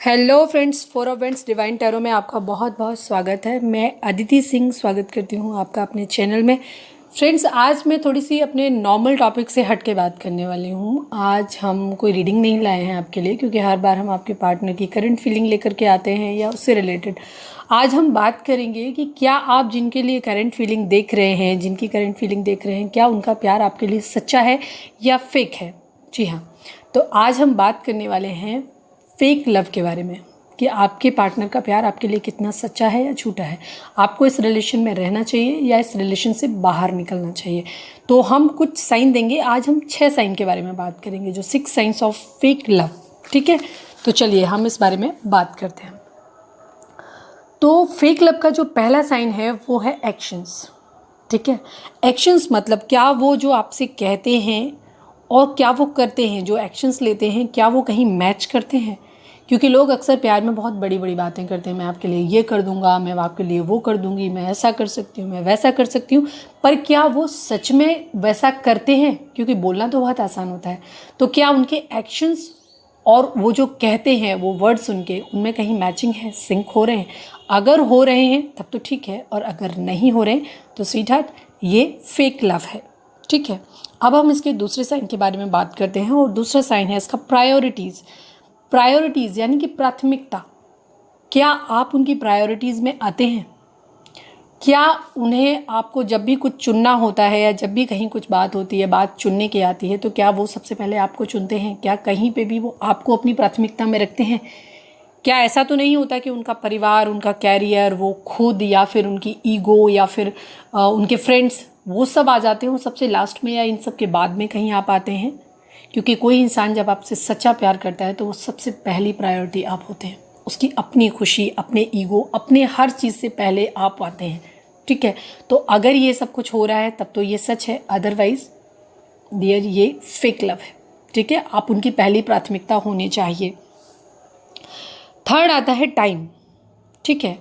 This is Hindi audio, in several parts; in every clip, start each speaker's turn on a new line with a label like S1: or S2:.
S1: Hello friends, four of vents divine tarot में आपका बहुत बहुत स्वागत है। मैं अदिति सिंह स्वागत करती हूँ आपका अपने चैनल में। फ्रेंड्स, आज मैं थोड़ी सी अपने नॉर्मल टॉपिक से हट के बात करने वाली हूँ। आज हम कोई रीडिंग नहीं लाए हैं आपके लिए, क्योंकि हर बार हम आपके पार्टनर की करंट फीलिंग लेकर के आते हैं या उससे रिलेटेड। आज हम बात करेंगे कि क्या आप जिनके लिए करंट फीलिंग देख रहे हैं, जिनकी करंट फीलिंग देख रहे हैं, क्या उनका प्यार आपके लिए सच्चा है या फेक है। जी हाँ, तो आज हम बात करने वाले हैं फेक लव के बारे में, कि आपके पार्टनर का प्यार आपके लिए कितना सच्चा है या झूठा है। आपको इस रिलेशन में रहना चाहिए या इस रिलेशन से बाहर निकलना चाहिए। तो हम कुछ साइन देंगे। आज हम 6 साइन के बारे में बात करेंगे, जो 6 साइंस ऑफ फेक लव। ठीक है, तो चलिए हम इस बारे में बात करते हैं। तो फेक लव का जो पहला साइन है वो है एक्शंस। ठीक है, एक्शंस मतलब क्या वो जो आपसे कहते हैं और क्या वो करते हैं, जो एक्शंस लेते हैं क्या वो कहीं मैच करते हैं। क्योंकि लोग अक्सर प्यार में बहुत बड़ी बड़ी बातें करते हैं, मैं आपके लिए ये कर दूंगा, मैं आपके लिए वो कर दूंगी, मैं ऐसा कर सकती हूँ, मैं वैसा कर सकती हूँ, पर क्या वो सच में वैसा करते हैं। क्योंकि बोलना तो बहुत आसान होता है, तो क्या उनके एक्शंस और वो जो कहते हैं, वो वर्ड्स उनके, उनमें कहीं मैचिंग है, सिंक हो रहे हैं। अगर हो रहे हैं तब तो ठीक है, और अगर नहीं हो रहे तो स्वीटहार्ट, ये फेक लव है। ठीक है, अब हम इसके दूसरे साइन के बारे में बात करते हैं, और दूसरा साइन है इसका प्रायोरिटीज़। प्रायोरिटीज़ यानी कि प्राथमिकता। क्या आप उनकी प्रायोरिटीज़ में आते हैं? क्या उन्हें, आपको जब भी कुछ चुनना होता है या जब भी कहीं कुछ बात होती है, बात चुनने की आती है, तो क्या वो सबसे पहले आपको चुनते हैं? क्या कहीं पे भी वो आपको अपनी प्राथमिकता में रखते हैं? क्या ऐसा तो नहीं होता कि उनका परिवार, उनका कैरियर, वो खुद, या फिर उनकी ईगो, या फिर उनके फ्रेंड्स, वो सब आ जाते हो सबसे लास्ट में, या इन सब के बाद में कहीं आप आते हैं? क्योंकि कोई इंसान जब आपसे सच्चा प्यार करता है तो वो सबसे पहली प्रायोरिटी आप होते हैं। उसकी अपनी खुशी, अपने ईगो, अपने हर चीज़ से पहले आप आते हैं। ठीक है, तो अगर ये सब कुछ हो रहा है तब तो ये सच है, अदरवाइज डियर ये फेक लव है। ठीक है, आप उनकी पहली प्राथमिकता होनी चाहिए। थर्ड आता है टाइम। ठीक है,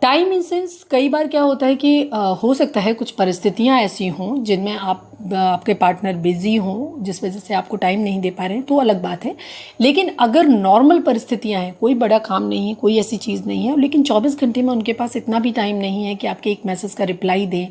S1: टाइम इन सेंस कई बार क्या होता है कि हो सकता है कुछ परिस्थितियां ऐसी हों जिनमें आपके पार्टनर बिजी हों, जिस वजह से आपको टाइम नहीं दे पा रहे हैं, तो अलग बात है। लेकिन अगर नॉर्मल परिस्थितियां हैं, कोई बड़ा काम नहीं है, कोई ऐसी चीज़ नहीं है, लेकिन 24 घंटे में उनके पास इतना भी टाइम नहीं है कि आपके एक मैसेज का रिप्लाई दें,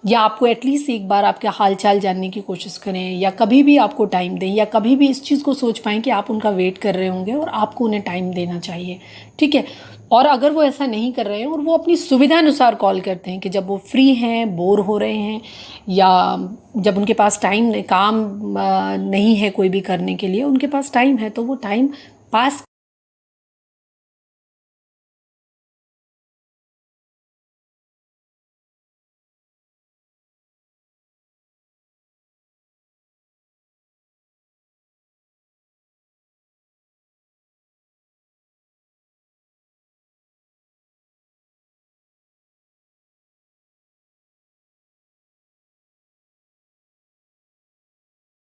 S1: या आपको एटलीस्ट एक बार आपका हाल चाल जानने की कोशिश करें, या कभी भी आपको टाइम दें, या कभी भी इस चीज़ को सोच पाएँ कि आप उनका वेट कर रहे होंगे और आपको उन्हें टाइम देना चाहिए। ठीक है, और अगर वो ऐसा नहीं कर रहे हैं और वो अपनी सुविधा अनुसार कॉल करते हैं, कि जब वो फ्री हैं, बोर हो रहे हैं, या जब उनके पास टाइम, काम नहीं है कोई भी करने के लिए, उनके पास टाइम है, तो वो टाइम पास।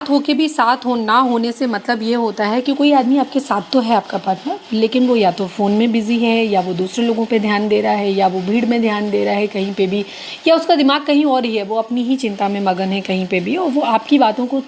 S1: होके भी साथ हो ना होने से मतलब ये होता है कि कोई आदमी आपके साथ तो है, आपका पार्टनर, लेकिन वो या तो फ़ोन में बिजी है, या वो दूसरे लोगों पे ध्यान दे रहा है, या वो भीड़ में ध्यान दे रहा है कहीं पे भी, या उसका दिमाग कहीं और ही है, वो अपनी ही चिंता में मगन है कहीं पे भी, और वो आपकी बातों को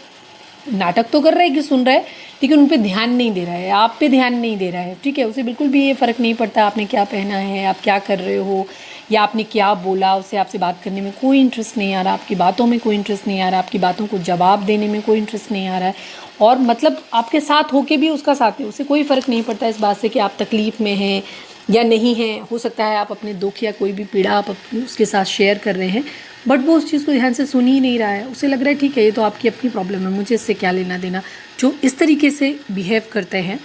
S1: नाटक तो कर रहा है कि सुन रहा है, लेकिन उन पे ध्यान नहीं दे रहा है, आप पे ध्यान नहीं दे रहा है। ठीक है, उसे बिल्कुल भी ये फ़र्क नहीं पड़ता आपने क्या पहना है, आप क्या कर रहे हो, या आपने क्या बोला। उसे आपसे बात करने में कोई इंटरेस्ट नहीं आ रहा, आपकी बातों में कोई इंटरेस्ट नहीं आ रहा, आपकी बातों को जवाब देने में कोई इंटरेस्ट नहीं आ रहा है, और मतलब आपके साथ होके भी उसका साथ है, उसे कोई फ़र्क नहीं पड़ता इस बात से कि आप तकलीफ़ में हैं या नहीं हैं। हो सकता है आप अपने दुख या कोई भी पीड़ा आप उसके साथ शेयर कर रहे हैं, बट वो उस चीज़ को ध्यान से सुन ही नहीं रहा है। उसे लग रहा है ठीक है, ये तो आपकी अपनी प्रॉब्लम है, मुझे इससे क्या लेना देना। जो इस तरीके से बिहेव करते हैं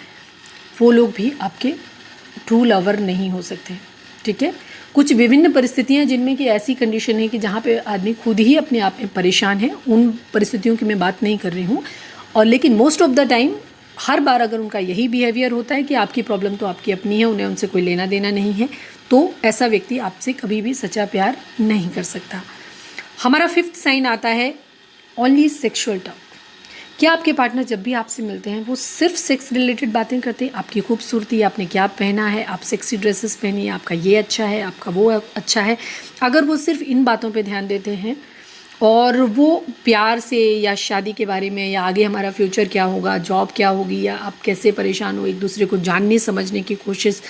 S1: वो लोग भी आपके ट्रू लवर नहीं हो सकते। ठीक है, कुछ विभिन्न परिस्थितियां जिनमें कि ऐसी कंडीशन है कि जहाँ पे आदमी खुद ही अपने आप में परेशान है, उन परिस्थितियों की मैं बात नहीं कर रही हूँ। और लेकिन मोस्ट ऑफ द टाइम, हर बार अगर उनका यही बिहेवियर होता है कि आपकी प्रॉब्लम तो आपकी अपनी है, उन्हें उनसे कोई लेना देना नहीं है, तो ऐसा व्यक्ति आपसे कभी भी सच्चा प्यार नहीं कर सकता। हमारा 5th साइन आता है ओनली सेक्सुअल टॉक। क्या आपके पार्टनर जब भी आपसे मिलते हैं वो सिर्फ सेक्स रिलेटेड बातें करते हैं? आपकी खूबसूरती, आपने क्या पहना है, आप सेक्सी ड्रेसेस पहनिए, आपका ये अच्छा है, आपका वो अच्छा है। अगर वो सिर्फ इन बातों पे ध्यान देते हैं और वो प्यार से या शादी के बारे में या आगे हमारा फ्यूचर क्या होगा, जॉब क्या होगी, या आप कैसे परेशान हो, एक दूसरे को जानने समझने की कोशिश,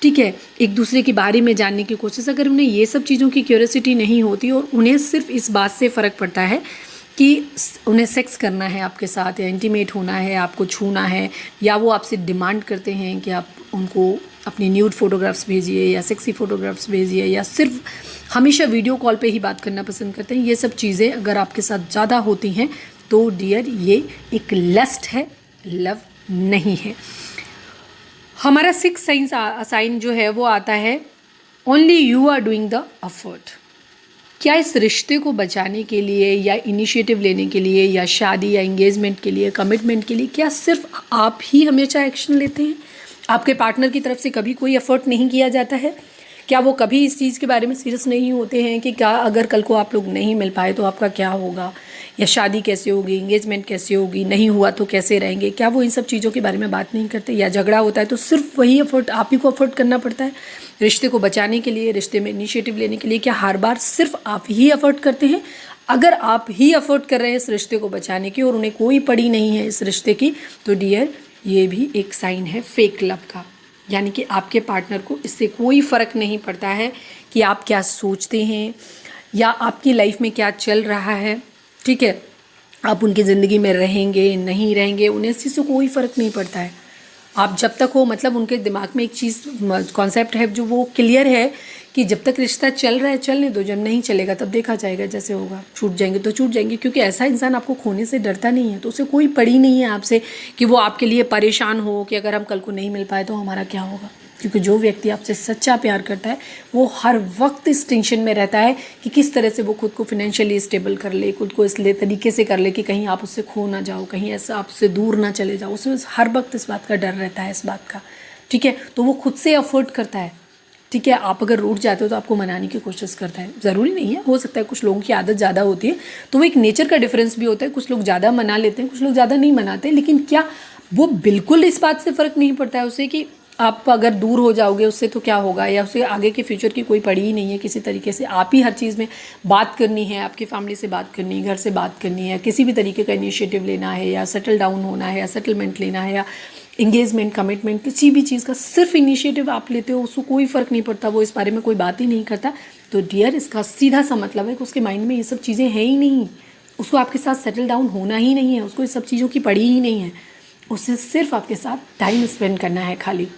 S1: ठीक है, एक दूसरे के बारे में जानने की कोशिश, अगर उन्हें ये सब चीज़ों की क्यूरियोसिटी नहीं होती और उन्हें सिर्फ इस बात से फ़र्क पड़ता है कि उन्हें सेक्स करना है आपके साथ, या इंटीमेट होना है, आपको छूना है, या वो आपसे डिमांड करते हैं कि आप उनको अपनी न्यूड फोटोग्राफ्स भेजिए या सेक्सी फ़ोटोग्राफ्स भेजिए, या सिर्फ हमेशा वीडियो कॉल पे ही बात करना पसंद करते हैं, ये सब चीज़ें अगर आपके साथ ज़्यादा होती हैं तो डियर ये एक लस्ट है, लव नहीं है। हमारा 6th साइन जो है वो आता है only you are doing the effort. क्या इस रिश्ते को बचाने के लिए या इनिशिएटिव लेने के लिए या शादी या एंगेजमेंट के लिए, कमिटमेंट के लिए, क्या सिर्फ आप ही हमेशा एक्शन लेते हैं? आपके पार्टनर की तरफ से कभी कोई एफर्ट नहीं किया जाता है? क्या वो कभी इस चीज़ के बारे में सीरियस नहीं होते हैं कि क्या अगर कल को आप लोग नहीं मिल पाए तो आपका क्या होगा, या शादी कैसे होगी, एंगेजमेंट कैसे होगी, नहीं हुआ तो कैसे रहेंगे? क्या वो इन सब चीज़ों के बारे में बात नहीं करते? या झगड़ा होता है तो सिर्फ वही एफर्ट आप ही को एफर्ट करना पड़ता है रिश्ते को बचाने के लिए, रिश्ते में इनिशिएटिव लेने के लिए? क्या हर बार सिर्फ आप ही एफर्ट करते हैं? अगर आप ही एफर्ट कर रहे हैं इस रिश्ते को बचाने की और उन्हें कोई पड़ी नहीं है इस रिश्ते की, तो डियर ये भी एक साइन है फेक लव का। यानी कि आपके पार्टनर को इससे कोई फ़र्क नहीं पड़ता है कि आप क्या सोचते हैं या आपकी लाइफ में क्या चल रहा है, ठीक है, आप उनकी ज़िंदगी में रहेंगे नहीं रहेंगे, उन्हें इस चीज़ से कोई फ़र्क नहीं पड़ता है। आप जब तक हो, मतलब उनके दिमाग में एक चीज़ कॉन्सेप्ट है जो वो क्लियर है कि जब तक रिश्ता चल रहा है चलने दो, जब नहीं चलेगा तब देखा जाएगा, जैसे होगा, छूट जाएंगे तो छूट जाएंगे। क्योंकि ऐसा इंसान आपको खोने से डरता नहीं है, तो उसे कोई पड़ी नहीं है आपसे कि वो आपके लिए परेशान हो कि अगर हम कल को नहीं मिल पाए तो हमारा क्या होगा। क्योंकि जो व्यक्ति आपसे सच्चा प्यार करता है वो हर वक्त इस टेंशन में रहता है कि किस तरह से वो खुद को फाइनेंशियली स्टेबल कर ले, खुद को इसलिए तरीके से कर ले कि कहीं आप उससे खो ना जाओ, कहीं ऐसा आपसे दूर ना चले जाओ। उसे हर वक्त इस बात का डर रहता है, इस बात का, ठीक है। तो वो खुद से अफोर्ड करता है, ठीक है। आप अगर रूठ जाते हो तो आपको मनाने की कोशिश करता है। ज़रूरी नहीं है, हो सकता है कुछ लोगों की आदत ज़्यादा होती है, तो वो एक नेचर का डिफरेंस भी होता है। कुछ लोग ज़्यादा मना लेते हैं, कुछ लोग ज़्यादा नहीं मनाते। लेकिन क्या वो बिल्कुल इस बात से फ़र्क नहीं पड़ता है उसे कि आप अगर दूर हो जाओगे उससे तो क्या होगा, या उसे आगे के फ्यूचर की कोई पड़ी ही नहीं है किसी तरीके से। आप ही हर चीज़ में बात करनी है, आपकी फैमिली से बात करनी है, घर से बात करनी है, किसी भी तरीके का इनिशिएटिव लेना है, या सेटल डाउन होना है, या सेटलमेंट लेना है, या इंगेजमेंट, कमिटमेंट, किसी भी चीज़ का सिर्फ इनिशिएटिव आप लेते हो, उसको कोई फ़र्क नहीं पड़ता, वो इस बारे में कोई बात ही नहीं करता। तो डियर, इसका सीधा सा मतलब है कि उसके माइंड में ये सब चीज़ें हैं ही नहीं, उसको आपके साथ सेटल डाउन होना ही नहीं है, उसको इस सब चीज़ों की पड़ी ही नहीं है, उसे सिर्फ आपके साथ टाइम स्पेंड करना है खाली।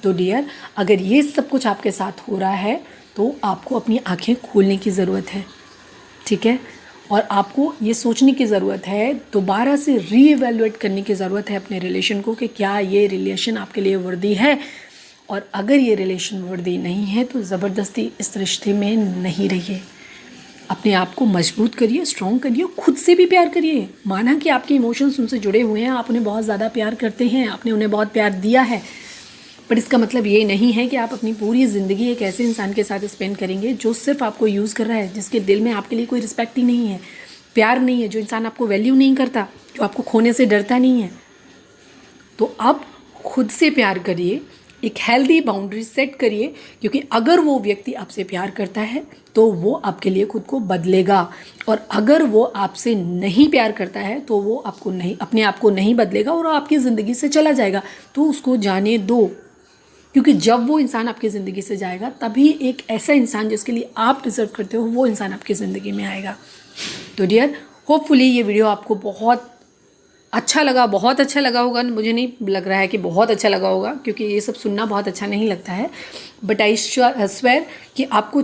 S1: तो डियर, अगर ये सब कुछ आपके साथ हो रहा है तो आपको अपनी आँखें खोलने की ज़रूरत है, ठीक है। और आपको ये सोचने की ज़रूरत है, दोबारा से रीइवैल्यूएट करने की ज़रूरत है अपने रिलेशन को कि क्या ये रिलेशन आपके लिए वर्दी है। और अगर ये रिलेशन वर्दी नहीं है तो ज़बरदस्ती इस रिश्ते में नहीं रहिए। अपने आप को मजबूत करिए, स्ट्रॉन्ग करिए, खुद से भी प्यार करिए। माना कि आपके इमोशंस उनसे जुड़े हुए हैं, आप उन्हें बहुत ज़्यादा प्यार करते हैं, आपने उन्हें बहुत प्यार दिया है, बट इसका मतलब ये नहीं है कि आप अपनी पूरी ज़िंदगी एक ऐसे इंसान के साथ स्पेंड करेंगे जो सिर्फ आपको यूज़ कर रहा है, जिसके दिल में आपके लिए कोई रिस्पेक्ट ही नहीं है, प्यार नहीं है, जो इंसान आपको वैल्यू नहीं करता, जो आपको खोने से डरता नहीं है। तो आप खुद से प्यार करिए, एक हेल्दी बाउंड्री सेट करिए, क्योंकि अगर वो व्यक्ति आपसे प्यार करता है तो वो आपके लिए खुद को बदलेगा, और अगर वो आपसे नहीं प्यार करता है तो वो आपको नहीं, अपने आप को नहीं बदलेगा और आपकी ज़िंदगी से चला जाएगा। तो उसको जाने दो, क्योंकि जब वो इंसान आपकी ज़िंदगी से जाएगा तभी एक ऐसा इंसान जिसके लिए आप डिज़र्व करते हो वो इंसान आपकी ज़िंदगी में आएगा। तो डियर, होपफुली ये वीडियो आपको बहुत अच्छा लगा, बहुत अच्छा लगा होगा। मुझे नहीं लग रहा है कि बहुत अच्छा लगा होगा, क्योंकि ये सब सुनना बहुत अच्छा नहीं लगता है, बट आई स्वेयर कि आपको